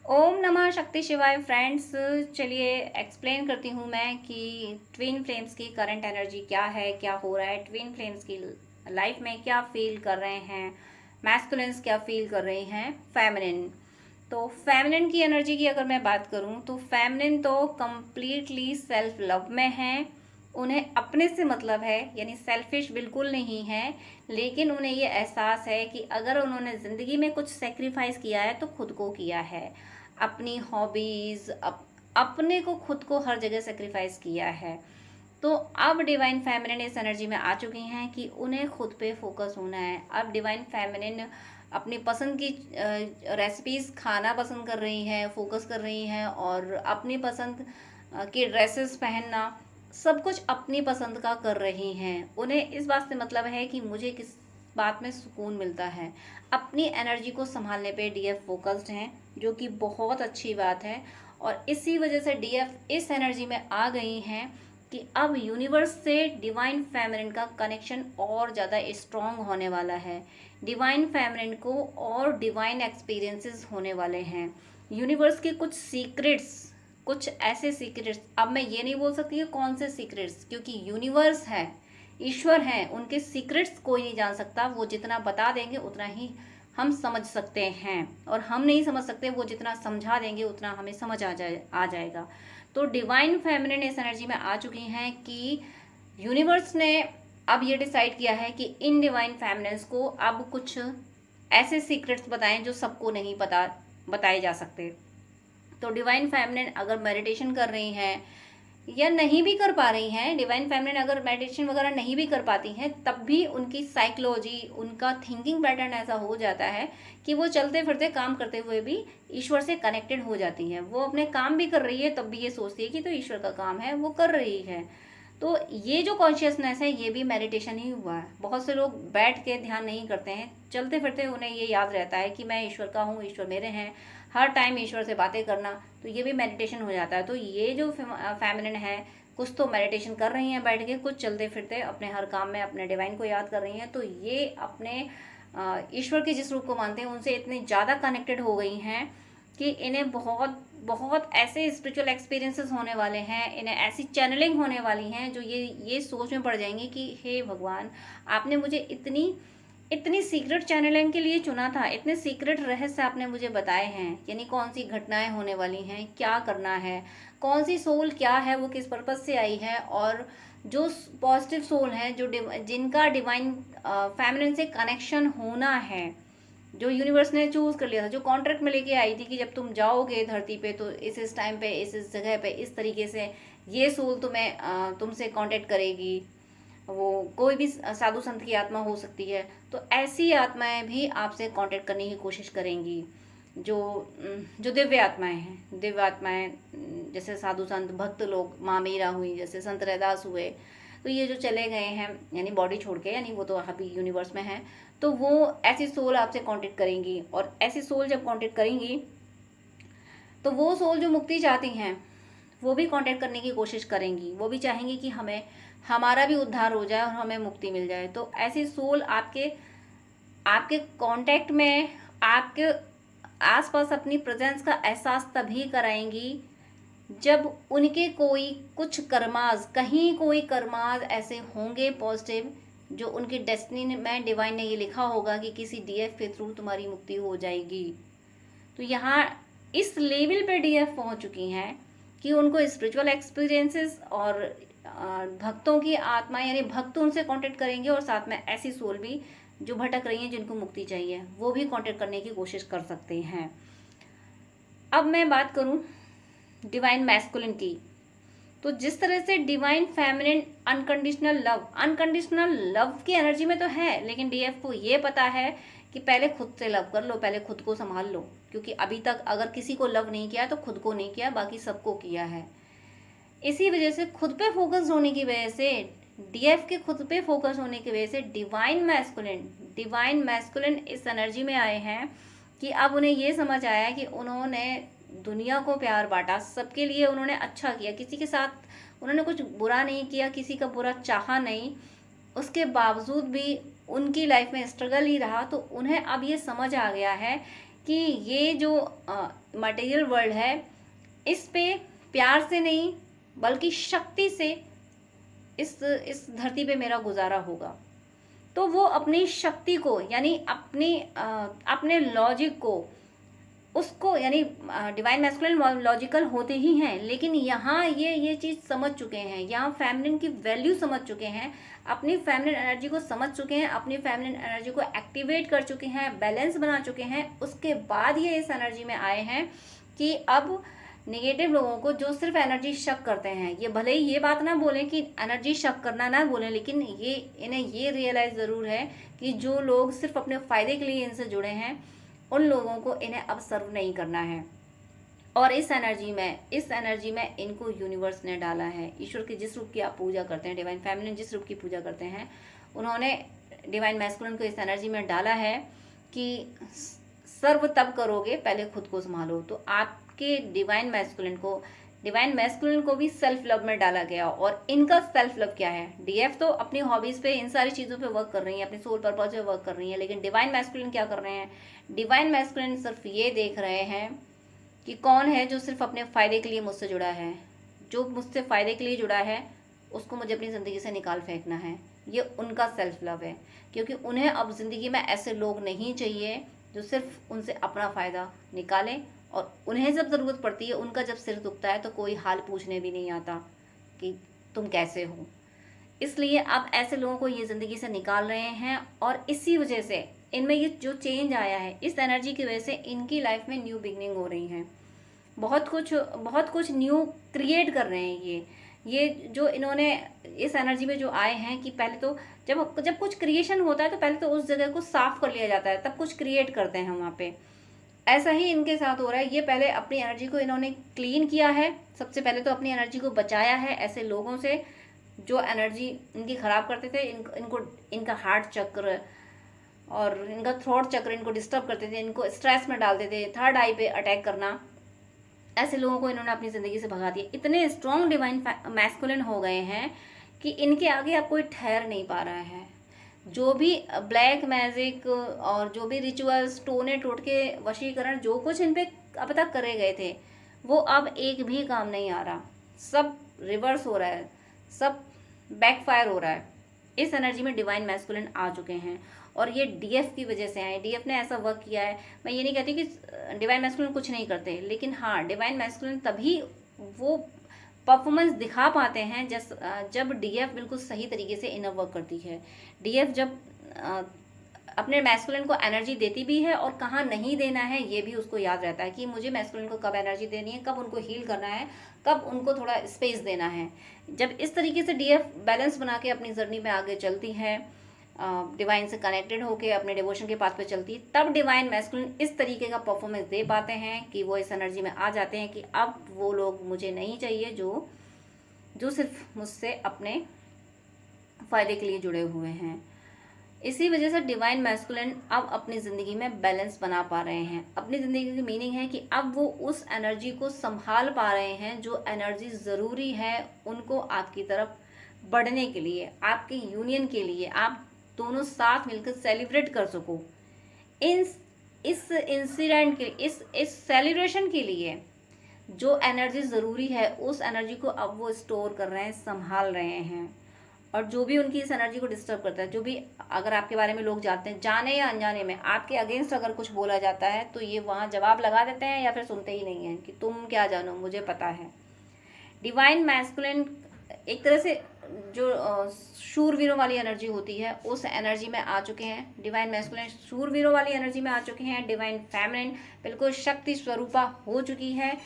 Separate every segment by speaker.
Speaker 1: ओम नमः शक्ति शिवाय फ्रेंड्स। चलिए एक्सप्लेन करती हूँ मैं कि ट्विन फ्लेम्स की करंट एनर्जी क्या है, क्या हो रहा है, ट्विन फ्लेम्स की लाइफ में क्या फील कर रहे हैं, मैस्कुलिन्स क्या फील कर रही हैं, फेमिनिन। तो फेमिनिन की एनर्जी की अगर मैं बात करूँ तो फेमिनिन तो कम्प्लीटली सेल्फ लव में है। उन्हें अपने से मतलब है, यानी सेल्फिश बिल्कुल नहीं है। लेकिन उन्हें ये एहसास है कि अगर उन्होंने ज़िंदगी में कुछ सेक्रीफाइस किया है तो खुद को किया है। अपनी हॉबीज़ अपने को, खुद को हर जगह सेक्रीफाइस किया है। तो अब डिवाइन फेमिनिन इस एनर्जी में आ चुकी हैं कि उन्हें खुद पे फोकस होना है। अब डिवाइन फेमिनिन अपनी पसंद की रेसिपीज़ खाना पसंद कर रही हैं, फोकस कर रही हैं, और अपनी पसंद की ड्रेसेस पहनना, सब कुछ अपनी पसंद का कर रही हैं। उन्हें इस बात से मतलब है कि मुझे किस बात में सुकून मिलता है। अपनी एनर्जी को संभालने पे डीएफ फोकस्ड हैं, जो कि बहुत अच्छी बात है। और इसी वजह से डीएफ इस एनर्जी में आ गई हैं कि अब यूनिवर्स से डिवाइन फेमिनिन का कनेक्शन और ज़्यादा स्ट्रॉन्ग होने वाला है। डिवाइन फेमिनिन को और डिवाइन एक्सपीरियंसेस होने वाले हैं। यूनिवर्स के कुछ सीक्रेट्स, कुछ ऐसे सीक्रेट्स, अब मैं ये नहीं बोल सकती है कौन से सीक्रेट्स, क्योंकि यूनिवर्स है, ईश्वर हैं, उनके सीक्रेट्स कोई नहीं जान सकता। वो जितना बता देंगे उतना ही हम समझ सकते हैं, और हम नहीं समझ सकते, वो जितना समझा देंगे उतना हमें समझ आ जाएगा। तो डिवाइन फेमिनिन इस एनर्जी में आ चुकी हैं कि यूनिवर्स ने अब ये डिसाइड किया है कि इन डिवाइन फेमिनिन्स को अब कुछ ऐसे सीक्रेट्स बताएं जो सबको नहीं पता, बताए जा सकते। तो डिवाइन फेमिनिन अगर मेडिटेशन कर रही हैं या नहीं भी कर पा रही हैं, डिवाइन फेमिनिन अगर मेडिटेशन वगैरह नहीं भी कर पाती हैं, तब भी उनकी साइकोलॉजी, उनका थिंकिंग पैटर्न ऐसा हो जाता है कि वो चलते फिरते काम करते हुए भी ईश्वर से कनेक्टेड हो जाती हैं। वो अपने काम भी कर रही है तब भी ये सोचती है कि तो ईश्वर का काम है, वो कर रही है। तो ये जो कॉन्शियसनेस है ये भी मेडिटेशन ही हुआ है। बहुत से लोग बैठ के ध्यान नहीं करते हैं, चलते फिरते उन्हें ये याद रहता है कि मैं ईश्वर का हूँ, ईश्वर मेरे हैं, हर टाइम ईश्वर से बातें करना, तो ये भी मेडिटेशन हो जाता है। तो ये जो फेमिनिन है, कुछ तो मेडिटेशन कर रही हैं बैठ के, कुछ चलते फिरते अपने हर काम में अपने डिवाइन को याद कर रही हैं। तो ये अपने ईश्वर के जिस रूप को मानते हैं उनसे इतनी ज़्यादा कनेक्टेड हो गई हैं कि इन्हें बहुत बहुत ऐसे स्पिरिचुअल एक्सपीरियंसेस होने वाले हैं, इन्हें ऐसी चैनलिंग होने वाली हैं जो ये सोच में पड़ जाएंगी कि हे भगवान, आपने मुझे इतनी इतनी सीक्रेट चैनलिंग के लिए चुना था, इतने सीक्रेट रहस्य आपने मुझे बताए हैं। यानी कौन सी घटनाएं होने वाली हैं, क्या करना है, कौन सी सोल क्या है, वो किस पर्पज से आई है, और जो पॉजिटिव सोल हैं, जो जिनका डिवाइन फेमिनिन से कनेक्शन होना है, जो यूनिवर्स ने चूज कर लिया था, जो कॉन्ट्रैक्ट में लेके आई थी कि जब तुम जाओगे धरती पे तो इस टाइम पे इस जगह पे इस तरीके से ये सोल तुम्हें तुमसे कांटेक्ट करेगी। वो कोई भी साधु संत की आत्मा हो सकती है। तो ऐसी आत्माएं भी आपसे कांटेक्ट करने की कोशिश करेंगी। जो जो दिव्य आत्माएं हैं, दिव्य आत्माएं जैसे साधु संत भक्त लोग, माँ मीरा हुई, जैसे संत रैदास हुए, तो ये जो चले गए हैं यानी बॉडी छोड़ के, यानी वो तो अभी यूनिवर्स में है, तो वो ऐसी सोल आपसे कांटेक्ट करेंगी। और ऐसी सोल जब कांटेक्ट करेंगी तो वो सोल जो मुक्ति चाहती हैं वो भी कांटेक्ट करने की कोशिश करेंगी। वो भी चाहेंगी कि हमें, हमारा भी उद्धार हो जाए और हमें मुक्ति मिल जाए। तो ऐसी सोल आपके आपके कांटेक्ट में, आपके आसपास अपनी प्रेजेंस का एहसास तभी कराएंगी जब उनके कोई कुछ कर्माज, कहीं कोई कर्माज ऐसे होंगे पॉजिटिव, जो उनकी डेस्टिनी में डिवाइन ने ये लिखा होगा कि किसी डीएफ के थ्रू तुम्हारी मुक्ति हो जाएगी। तो यहाँ इस लेवल पे डीएफ पहुंच चुकी हैं कि उनको स्पिरिचुअल एक्सपीरियंसेस और भक्तों की आत्मा, यानी भक्त उनसे कांटेक्ट करेंगे, और साथ में ऐसी सोल भी जो भटक रही हैं, जिनको मुक्ति चाहिए, वो भी कांटेक्ट करने की कोशिश कर सकते हैं। अब मैं बात करूं डिवाइन मैस्कुलिन की, तो जिस तरह से डिवाइन फेमिनिन अनकंडीशनल लव की एनर्जी में तो है, लेकिन डीएफ को ये पता है कि पहले खुद से लव कर लो, पहले खुद को संभाल लो, क्योंकि अभी तक अगर किसी को लव नहीं किया तो खुद को नहीं किया, बाकी सबको किया है। इसी वजह से खुद पे फोकस होने की वजह से, डीएफ के खुद पे फोकस होने की वजह से डिवाइन मैस्कुलिन इस एनर्जी में आए हैं कि अब उन्हें ये समझ आया कि उन्होंने दुनिया को प्यार बांटा, सबके लिए उन्होंने अच्छा किया, किसी के साथ उन्होंने कुछ बुरा नहीं किया, किसी का बुरा चाहा नहीं, उसके बावजूद भी उनकी लाइफ में स्ट्रगल ही रहा। तो उन्हें अब ये समझ आ गया है कि ये जो मटेरियल वर्ल्ड है, इस पे प्यार से नहीं बल्कि शक्ति से इस धरती पे मेरा गुजारा होगा। तो वो अपनी शक्ति को यानी अपने लॉजिक को उसको यानी डिवाइन मैस्कुलिन लॉजिकल होते ही हैं, लेकिन यहाँ ये चीज़ समझ चुके हैं, यहाँ फेमिनिन की वैल्यू समझ चुके हैं, अपनी फेमिनिन एनर्जी को समझ चुके हैं, अपनी फेमिनिन एनर्जी को एक्टिवेट कर चुके हैं, बैलेंस बना चुके हैं। उसके बाद ये इस एनर्जी में आए हैं कि अब नेगेटिव लोगों को जो सिर्फ एनर्जी शक करते हैं, ये भले ही ये बात ना बोलें कि एनर्जी शक करना ना बोलें, लेकिन इन्हें ये रियलाइज़ ज़रूर है कि जो लोग सिर्फ अपने फ़ायदे के लिए इनसे जुड़े हैं, उन लोगों को इन्हें अब सर्व नहीं करना है। और इस एनर्जी में इनको यूनिवर्स ने डाला है। ईश्वर के जिस रूप की आप पूजा करते हैं, डिवाइन फेमिनिन जिस रूप की पूजा करते हैं, उन्होंने डिवाइन मैस्कुलिन को इस एनर्जी में डाला है कि सर्व तब करोगे पहले खुद को संभालो। तो आपके डिवाइन मैस्कुलिन को भी सेल्फ लव में डाला गया। और इनका सेल्फ लव क्या है? डीएफ तो अपनी हॉबीज़ पे, इन सारी चीज़ों पे वर्क कर रही है, अपनी सोल पर्पज पे वर्क कर रही है, लेकिन डिवाइन मैस्कुलिन क्या कर रहे हैं? डिवाइन मैस्कुलिन सिर्फ ये देख रहे हैं कि कौन है जो सिर्फ अपने फ़ायदे के लिए मुझसे जुड़ा है। जो मुझसे फ़ायदे के लिए जुड़ा है उसको मुझे अपनी ज़िंदगी से निकाल फेंकना है। ये उनका सेल्फ लव है, क्योंकि उन्हें अब ज़िंदगी में ऐसे लोग नहीं चाहिए जो सिर्फ उनसे अपना फ़ायदा निकालें, और उन्हें जब ज़रूरत पड़ती है, उनका जब सिर दुखता है तो कोई हाल पूछने भी नहीं आता कि तुम कैसे हो। इसलिए अब ऐसे लोगों को ये ज़िंदगी से निकाल रहे हैं, और इसी वजह से इनमें ये जो चेंज आया है, इस एनर्जी की वजह से इनकी लाइफ में न्यू बिगनिंग हो रही है। बहुत कुछ न्यू क्रिएट कर रहे हैं ये जो इन्होंने इस एनर्जी में जो आए हैं कि पहले तो जब कुछ क्रिएशन होता है तो पहले तो उस जगह को साफ कर लिया जाता है, तब कुछ क्रिएट करते हैं वहाँ पे। ऐसा ही इनके साथ हो रहा है। ये पहले अपनी एनर्जी को इन्होंने क्लीन किया है, सबसे पहले तो अपनी एनर्जी को बचाया है ऐसे लोगों से जो एनर्जी इनकी ख़राब करते थे। इनका हार्ट चक्र और इनका थ्रोट चक्र इनको डिस्टर्ब करते थे, इनको स्ट्रेस में डालते थे, थर्ड आई पे अटैक करना। ऐसे लोगों को इन्होंने अपनी ज़िंदगी से भगा दिया। इतने स्ट्रॉन्ग डिवाइन मैस्कुलिन हो गए हैं कि इनके आगे अब कोई ठहर नहीं पा रहा है। जो भी ब्लैक मैजिक और जो भी रिचुअल्स, टोने टोटके, वशीकरण, जो कुछ इन पे अब तक करे गए थे, वो अब एक भी काम नहीं आ रहा। सब रिवर्स हो रहा है, सब बैकफायर हो रहा है। इस एनर्जी में डिवाइन मैस्कुलिन आ चुके हैं, और ये डीएफ की वजह से आए। डीएफ ने ऐसा वर्क किया है। मैं ये नहीं कहती कि डिवाइन मैस्कुलिन कुछ नहीं करते, लेकिन हाँ, डिवाइन मैस्कुलिन तभी वो परफॉर्मेंस दिखा पाते हैं जब डीएफ बिल्कुल सही तरीके से इनर वर्क करती है। डीएफ जब अपने मैस्कुलिन को एनर्जी देती भी है, और कहाँ नहीं देना है ये भी उसको याद रहता है कि मुझे मैस्कुलिन को कब एनर्जी देनी है, कब उनको हील करना है, कब उनको थोड़ा स्पेस देना है। जब इस तरीके से डीएफ बैलेंस बना के अपनी जर्नी में आगे चलती है, डिवाइन से कनेक्टेड होके अपने डिवोशन के पाथ पे चलती है, तब डिवाइन मैस्कुलिन इस तरीके का परफॉर्मेंस दे पाते हैं कि वो इस एनर्जी में आ जाते हैं कि अब वो लोग मुझे नहीं चाहिए जो सिर्फ मुझसे अपने फ़ायदे के लिए जुड़े हुए हैं। इसी वजह से डिवाइन मैस्कुलिन अब अपनी ज़िंदगी में बैलेंस बना पा रहे हैं। अपनी ज़िंदगी की मीनिंग है कि अब वो उस एनर्जी को संभाल पा रहे हैं जो एनर्जी ज़रूरी है उनको आपकी तरफ बढ़ने के लिए, आपके यूनियन के लिए, आप दोनों साथ मिलकर सेलिब्रेट कर सको। इस इंसिडेंट के, इस सेलिब्रेशन के लिए जो एनर्जी ज़रूरी है, उस एनर्जी को अब वो स्टोर कर रहे हैं, संभाल रहे हैं। और जो भी उनकी इस एनर्जी को डिस्टर्ब करता है, जो भी अगर आपके बारे में लोग जानते हैं, जाने या अनजाने में आपके अगेंस्ट अगर कुछ बोला जाता है, तो ये वहाँ जवाब लगा देते हैं या फिर सुनते ही नहीं हैं कि तुम क्या जानो, मुझे पता है। डिवाइन मैस्कुलिन एक तरह से जो शूरवीरों वाली एनर्जी होती है, उस एनर्जी में आ चुके हैं। डिवाइन मैस्कुलिन शूरवीरों वाली एनर्जी में आ चुके हैं। डिवाइन फेमिनिन बिल्कुल शक्ति स्वरूपा हो चुकी है।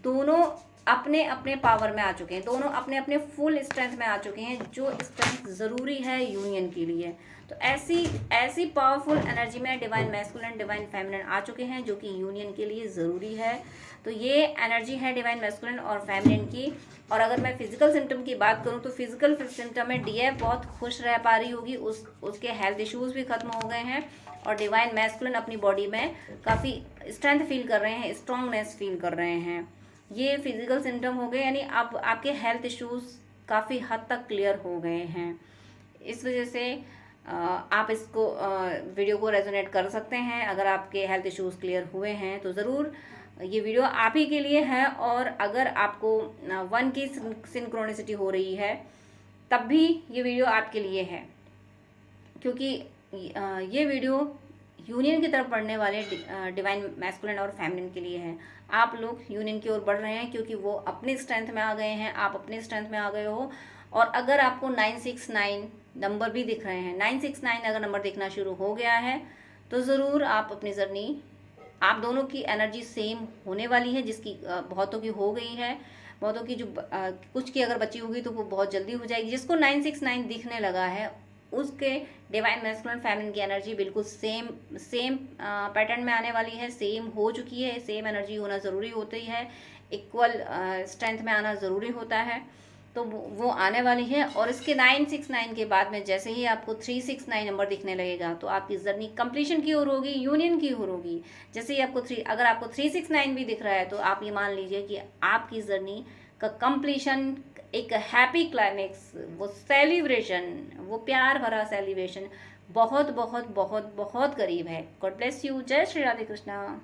Speaker 1: दोनों अपने अपने पावर में आ चुके हैं, दोनों अपने अपने फुल स्ट्रेंथ में आ चुके हैं, जो स्ट्रेंथ ज़रूरी है यूनियन के लिए। तो ऐसी पावरफुल एनर्जी में डिवाइन मैस्कुलिन, डिवाइन फेमिनिन आ चुके हैं, जो कि यूनियन के लिए ज़रूरी है। तो ये एनर्जी है डिवाइन मैस्कुलिन और फेमिनिन की। और अगर मैं फिजिकल सिम्टम की बात करूं तो फिजिकल सिम्टम में डीएफ बहुत खुश रह पा रही होगी, उसके हेल्थ इश्यूज़ भी खत्म हो गए हैं, और डिवाइन मैस्कुलिन अपनी बॉडी में काफ़ी स्ट्रेंथ फील कर रहे हैं, स्ट्रॉन्गनेस फील कर रहे हैं। ये फिजिकल सिम्टम हो गए, यानी अब आपके हेल्थ इश्यूज़ काफ़ी हद तक क्लियर हो गए हैं। इस वजह से आप इसको वीडियो को रेजोनेट कर सकते हैं। अगर आपके हेल्थ इश्यूज़ क्लियर हुए हैं तो ज़रूर ये वीडियो आप ही के लिए है। और अगर आपको 1 की सिंक्रोनिसिटी हो रही है तब भी ये वीडियो आपके लिए है, क्योंकि ये वीडियो यूनियन की तरफ बढ़ने वाले डिवाइन मैस्कुलिन और फेमिनिन के लिए है। आप लोग यूनियन की ओर बढ़ रहे हैं क्योंकि वो अपनी स्ट्रेंथ में आ गए हैं, आप अपनी स्ट्रेंथ में आ गए हो। और अगर आपको 969 नंबर भी दिख रहे हैं, 969 अगर नंबर दिखना शुरू हो गया है तो ज़रूर आप अपनी जर्नी, आप दोनों की एनर्जी सेम होने वाली है, जिसकी बहुतों की हो गई है, बहुतों की जो कुछ की अगर बची होगी तो वो बहुत जल्दी हो जाएगी। जिसको 969 दिखने लगा है उसके डिवाइन मैस्कुलिन फेमिनिन की एनर्जी बिल्कुल सेम पैटर्न में आने वाली है, सेम हो चुकी है। सेम एनर्जी होना ज़रूरी होती है, इक्वल स्ट्रेंथ में आना ज़रूरी होता है, तो वो आने वाली है। और इसके 969 के बाद में जैसे ही आपको 369 नंबर दिखने लगेगा तो आपकी जर्नी कंप्लीशन की ओर होगी, यूनियन की ओर होगी। जैसे ही आपको अगर आपको 369 भी दिख रहा है तो आप ये मान लीजिए कि आपकी जर्नी का कंप्लीशन, एक हैप्पी क्लाइमेक्स, वो सेलिब्रेशन, वो प्यार भरा सेलिब्रेशन बहुत बहुत बहुत बहुत करीब है। God bless you. जय श्री राधे कृष्णा।